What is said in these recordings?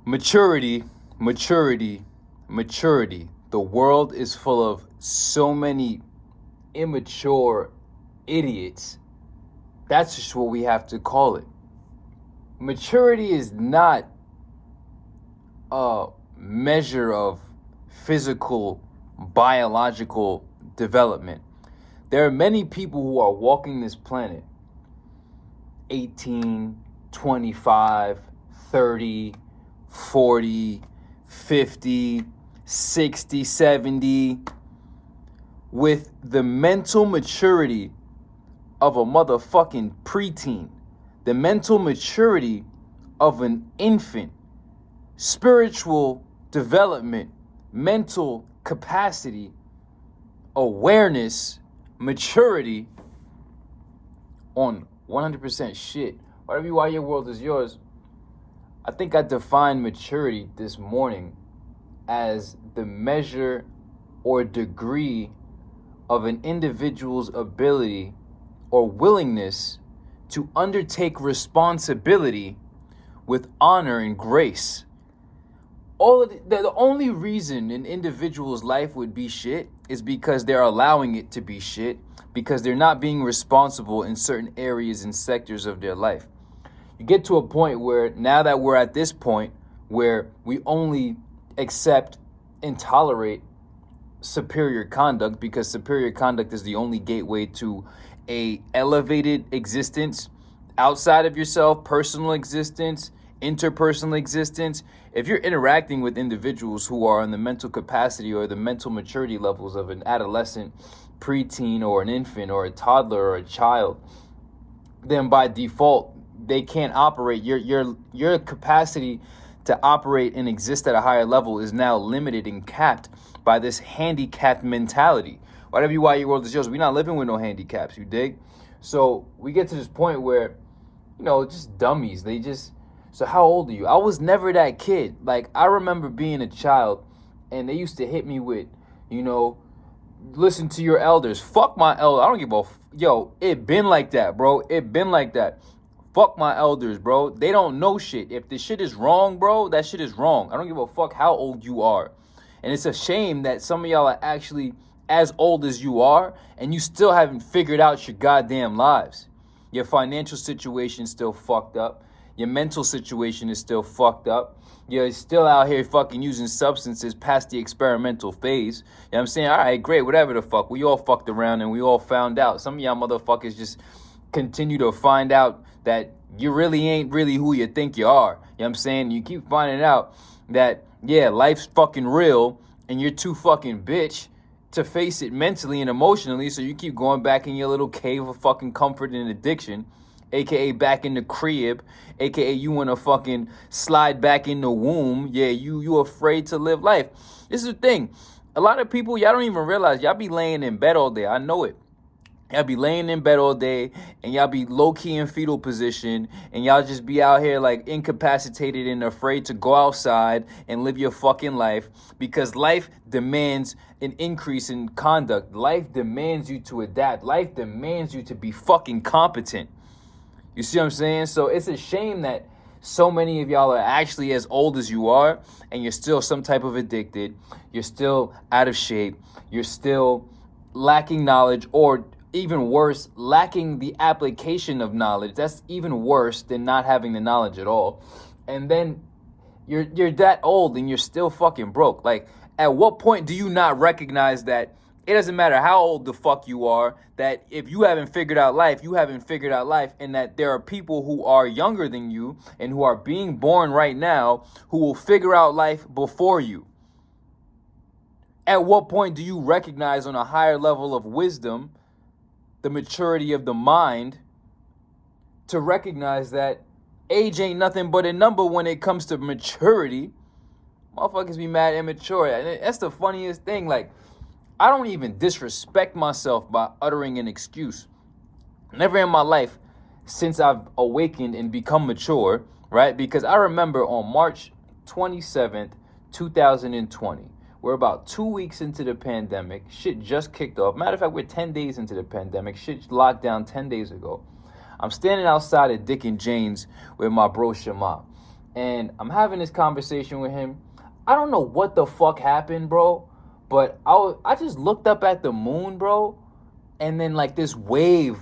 Maturity, maturity, maturity. The world is full of so many immature idiots. That's just what we have to call it. Maturity is not a measure of physical, biological development. There are many people who are walking this planet 18, 25, 30, 40, 50, 60, 70, with the mental maturity of a motherfucking preteen, the mental maturity of an infant, spiritual development, mental capacity, awareness, maturity on 100% shit. Whatever you are, your world is yours. I think I defined maturity this morning as the measure or degree of an individual's ability or willingness to undertake responsibility with honor and grace. The only reason an individual's life would be shit is because they're allowing it to be shit, because they're not being responsible in certain areas and sectors of their life. You get to a point where, now that we're at this point where we only accept and tolerate superior conduct, because superior conduct is the only gateway to a elevated existence outside of yourself, personal existence, interpersonal existence. If you're interacting with individuals who are in the mental capacity or the mental maturity levels of an adolescent, preteen, or an infant, or a toddler, or a child, then by default, they can't operate. Your capacity to operate and exist at a higher level is now limited and capped by this handicapped mentality. Whatever you are, your world is yours. We're not living with no handicaps, you dig? So we get to this point where, just dummies. So how old are you? I was never that kid. Like, I remember being a child and they used to hit me with, listen to your elders. Fuck my elder. I don't give a it been like that, bro. It been like that. Fuck my elders, bro. They don't know shit. If the shit is wrong, bro, that shit is wrong. I don't give a fuck how old you are. And it's a shame that some of y'all are actually as old as you are and you still haven't figured out your goddamn lives. Your financial situation is still fucked up. Your mental situation is still fucked up. You're still out here fucking using substances past the experimental phase. You know what I'm saying? All right, great, whatever the fuck. We all fucked around and we all found out. Some of y'all motherfuckers just continue to find out that you really ain't really who you think you are. You know what I'm saying? You keep finding out that, life's fucking real and you're too fucking bitch to face it mentally and emotionally, so you keep going back in your little cave of fucking comfort and addiction, aka back in the crib, aka you want to fucking slide back in the womb. You afraid to live life. This is the thing. A lot of people, y'all don't even realize, y'all be laying in bed all day. I know it. Y'all be laying in bed all day and y'all be low-key in fetal position and y'all just be out here like incapacitated and afraid to go outside and live your fucking life, because life demands an increase in conduct. Life demands you to adapt. Life demands you to be fucking competent. You see what I'm saying? So it's a shame that so many of y'all are actually as old as you are and you're still some type of addicted. You're still out of shape. You're still lacking knowledge, or even worse, lacking the application of knowledge. That's even worse than not having the knowledge at all. And then you're that old and you're still fucking broke. Like, at what point do you not recognize that it doesn't matter how old the fuck you are, that if you haven't figured out life, you haven't figured out life, and that there are people who are younger than you and who are being born right now who will figure out life before you? At what point do you recognize on a higher level of wisdom the maturity of the mind to recognize that age ain't nothing but a number when it comes to maturity? Motherfuckers be mad immature. And that's the funniest thing. Like, I don't even disrespect myself by uttering an excuse. Never in my life since I've awakened and become mature, right? Because I remember on March 27th, 2020, we're about 2 weeks into the pandemic. Shit just kicked off. Matter of fact, we're 10 days into the pandemic. Shit locked down 10 days ago. I'm standing outside at Dick and Jane's with my bro Shema. And I'm having this conversation with him. I don't know what the fuck happened, bro. But I just looked up at the moon, bro. And then like this wave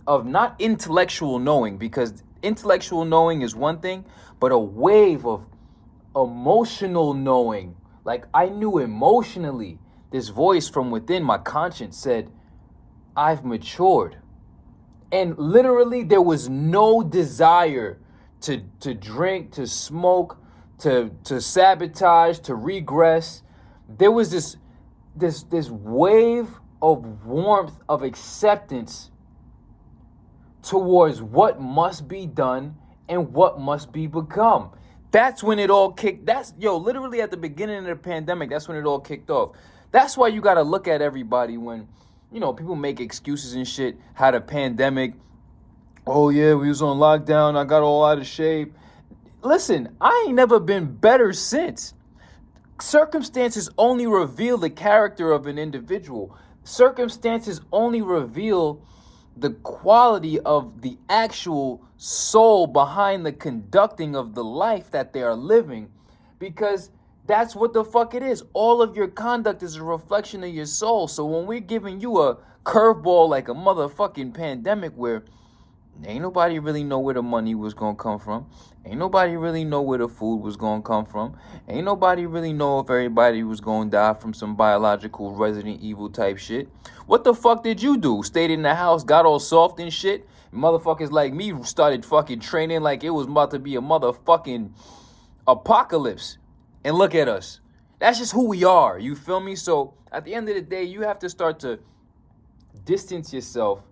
of not intellectual knowing, because intellectual knowing is one thing, but a wave of emotional knowing. Like I knew emotionally, this voice from within my conscience said, I've matured. And literally there was no desire to drink, to smoke, to sabotage, to regress. There was this wave of warmth, of acceptance towards what must be done and what must be become. That's when it all kicked. Literally at the beginning of the pandemic, that's when it all kicked off. That's why you got to look at everybody when, people make excuses and shit. How the pandemic, oh yeah, we was on lockdown, I got all out of shape. Listen, I ain't never been better since. Circumstances only reveal the character of an individual. Circumstances only reveal the quality of the actual soul behind the conducting of the life that they are living, because that's what the fuck it is. All of your conduct is a reflection of your soul. So when we're giving you a curveball like a motherfucking pandemic where ain't nobody really know where the money was gonna come from, ain't nobody really know where the food was gonna come from, ain't nobody really know if everybody was gonna die from some biological Resident Evil type shit, what the fuck did you do? Stayed in the house, got all soft and shit? Motherfuckers like me started fucking training like it was about to be a motherfucking apocalypse. And look at us. That's just who we are. You feel me? So at the end of the day, you have to start to distance yourself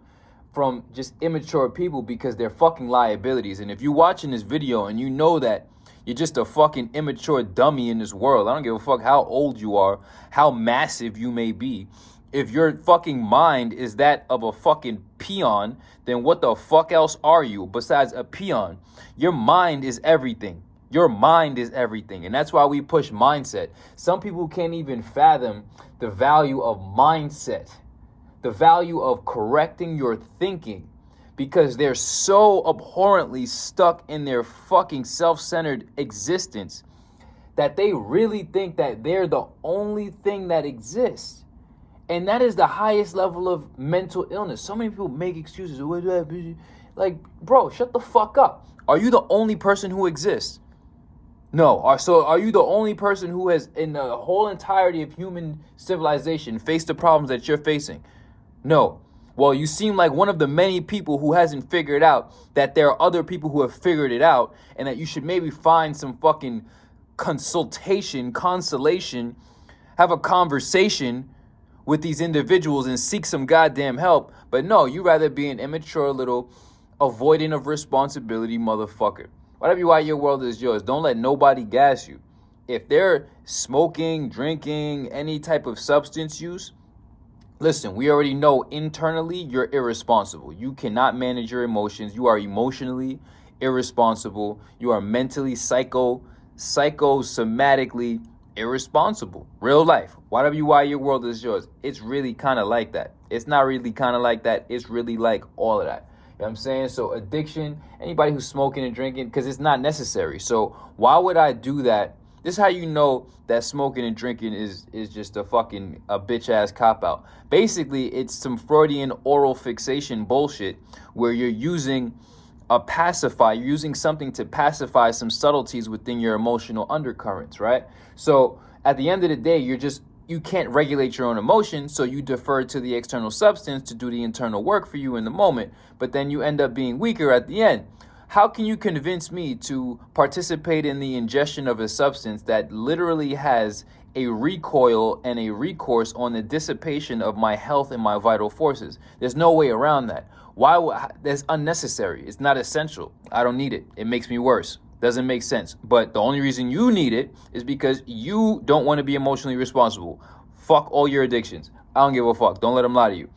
from just immature people, because they're fucking liabilities. And if you're watching this video and you know that you're just a fucking immature dummy in this world, I don't give a fuck how old you are, how massive you may be. If your fucking mind is that of a fucking peon, then what the fuck else are you besides a peon? Your mind is everything. Your mind is everything. And that's why we push mindset. Some people can't even fathom the value of mindset, the value of correcting your thinking, because they're so abhorrently stuck in their fucking self-centered existence that they really think that they're the only thing that exists. And that is the highest level of mental illness. So many people make excuses. Like, bro, shut the fuck up. Are you the only person who exists? No. So are you the only person who has, in the whole entirety of human civilization, faced the problems that you're facing? No. Well, you seem like one of the many people who hasn't figured out that there are other people who have figured it out, and that you should maybe find some fucking consolation, have a conversation with these individuals and seek some goddamn help. But no, you rather be an immature little avoiding of responsibility motherfucker. Whatever you are, your world is yours. Don't let nobody gas you. If they're smoking, drinking, any type of substance use, listen, we already know internally you're irresponsible. You cannot manage your emotions. You are emotionally irresponsible. You are mentally, psychosomatically irresponsible. Real life. Whatever you are, your world is yours. It's really kind of like that. It's not really kind of like that. It's really like all of that. You know what I'm saying? So addiction, anybody who's smoking and drinking, because it's not necessary. So why would I do that? This is how you know that smoking and drinking is just a bitch ass cop out. Basically, it's some Freudian oral fixation bullshit where you're using a pacifier, you're using something to pacify some subtleties within your emotional undercurrents, right? So at the end of the day, you can't regulate your own emotions, so you defer to the external substance to do the internal work for you in the moment, but then you end up being weaker at the end. How can you convince me to participate in the ingestion of a substance that literally has a recoil and a recourse on the dissipation of my health and my vital forces? There's no way around that. That's unnecessary. It's not essential. I don't need it. It makes me worse. Doesn't make sense. But the only reason you need it is because you don't want to be emotionally responsible. Fuck all your addictions. I don't give a fuck. Don't let them lie to you.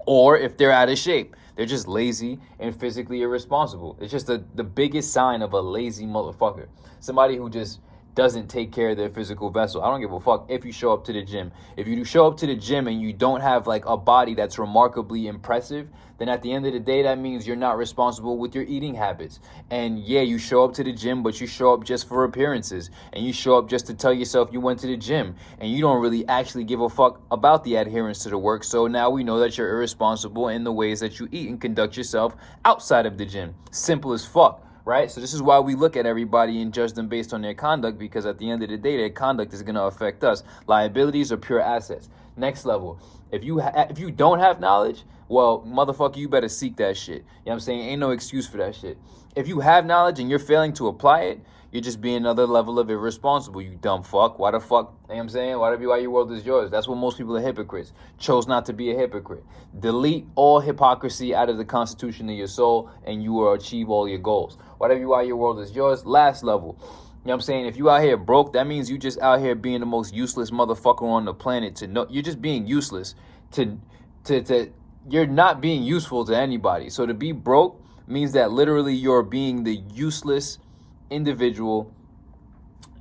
Or if they're out of shape, they're just lazy and physically irresponsible. It's just the biggest sign of a lazy motherfucker. Somebody who just doesn't take care of their physical vessel. I don't give a fuck if you show up to the gym. If you do show up to the gym and you don't have like a body that's remarkably impressive, then at the end of the day, that means you're not responsible with your eating habits. And yeah, you show up to the gym, but you show up just for appearances. And you show up just to tell yourself you went to the gym. And you don't really actually give a fuck about the adherence to the work. So now we know that you're irresponsible in the ways that you eat and conduct yourself outside of the gym. Simple as fuck. Right? So this is why we look at everybody and judge them based on their conduct, because at the end of the day, their conduct is going to affect us. Liabilities are pure assets. Next level. If you don't have knowledge, well, motherfucker, you better seek that shit. You know what I'm saying? Ain't no excuse for that shit. If you have knowledge and you're failing to apply it, you're just being another level of irresponsible, you dumb fuck. Why the fuck? You know what I'm saying? Why your world is yours? That's what most people are hypocrites. Chose not to be a hypocrite. Delete all hypocrisy out of the constitution of your soul and you will achieve all your goals. Whatever your world is yours. Last level. You know what I'm saying? If you out here broke, that means you just out here being the most useless motherfucker on the planet. To know you're just being useless. You're not being useful to anybody. So to be broke means that literally you're being the useless individual,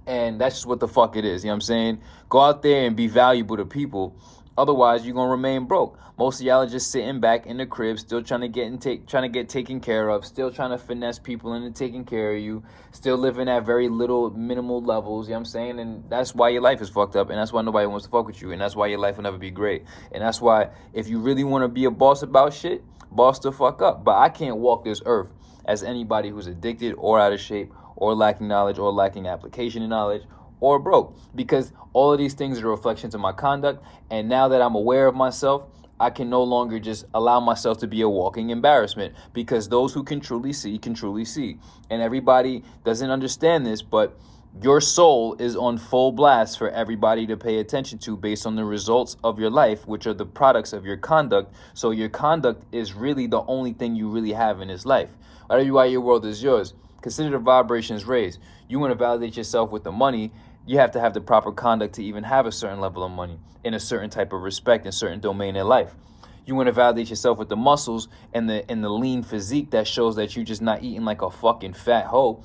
and that's just what the fuck it is. You know what I'm saying? Go out there and be valuable to people. Otherwise, you're gonna remain broke. Most of y'all are just sitting back in the crib, still trying to get taken care of, still trying to finesse people into taking care of you, still living at very little minimal levels. You know what I'm saying? And that's why your life is fucked up, and that's why nobody wants to fuck with you, and that's why your life will never be great. And that's why if you really want to be a boss about shit, boss the fuck up. But I can't walk this earth as anybody who's addicted or out of shape or lacking knowledge or lacking application of knowledge or broke, because all of these things are reflections of my conduct. And now that I'm aware of myself, I can no longer just allow myself to be a walking embarrassment, because those who can truly see can truly see. And everybody doesn't understand this, but your soul is on full blast for everybody to pay attention to based on the results of your life, which are the products of your conduct. So your conduct is really the only thing you really have in this life. Whatever your world is yours. Consider the vibrations raised. You want to validate yourself with the money, you have to have the proper conduct to even have a certain level of money in a certain type of respect in a certain domain in life. You want to validate yourself with the muscles and the lean physique that shows that you're just not eating like a fucking fat hoe.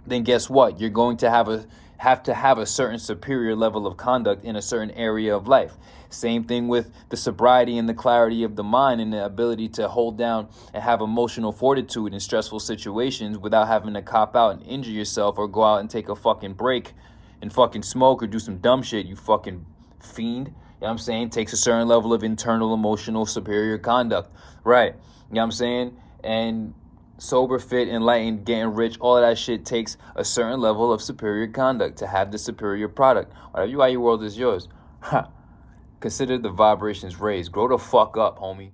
Then guess what? You're going to have a certain superior level of conduct in a certain area of life. Same thing with the sobriety and the clarity of the mind and the ability to hold down and have emotional fortitude in stressful situations without having to cop out and injure yourself or go out and take a fucking break and fucking smoke or do some dumb shit, you fucking fiend. You know what I'm saying? Takes a certain level of internal, emotional, superior conduct. Right. You know what I'm saying? And sober, fit, enlightened, getting rich, all of that shit takes a certain level of superior conduct to have the superior product. Whatever your world is yours. Consider the vibrations raised. Grow the fuck up, homie.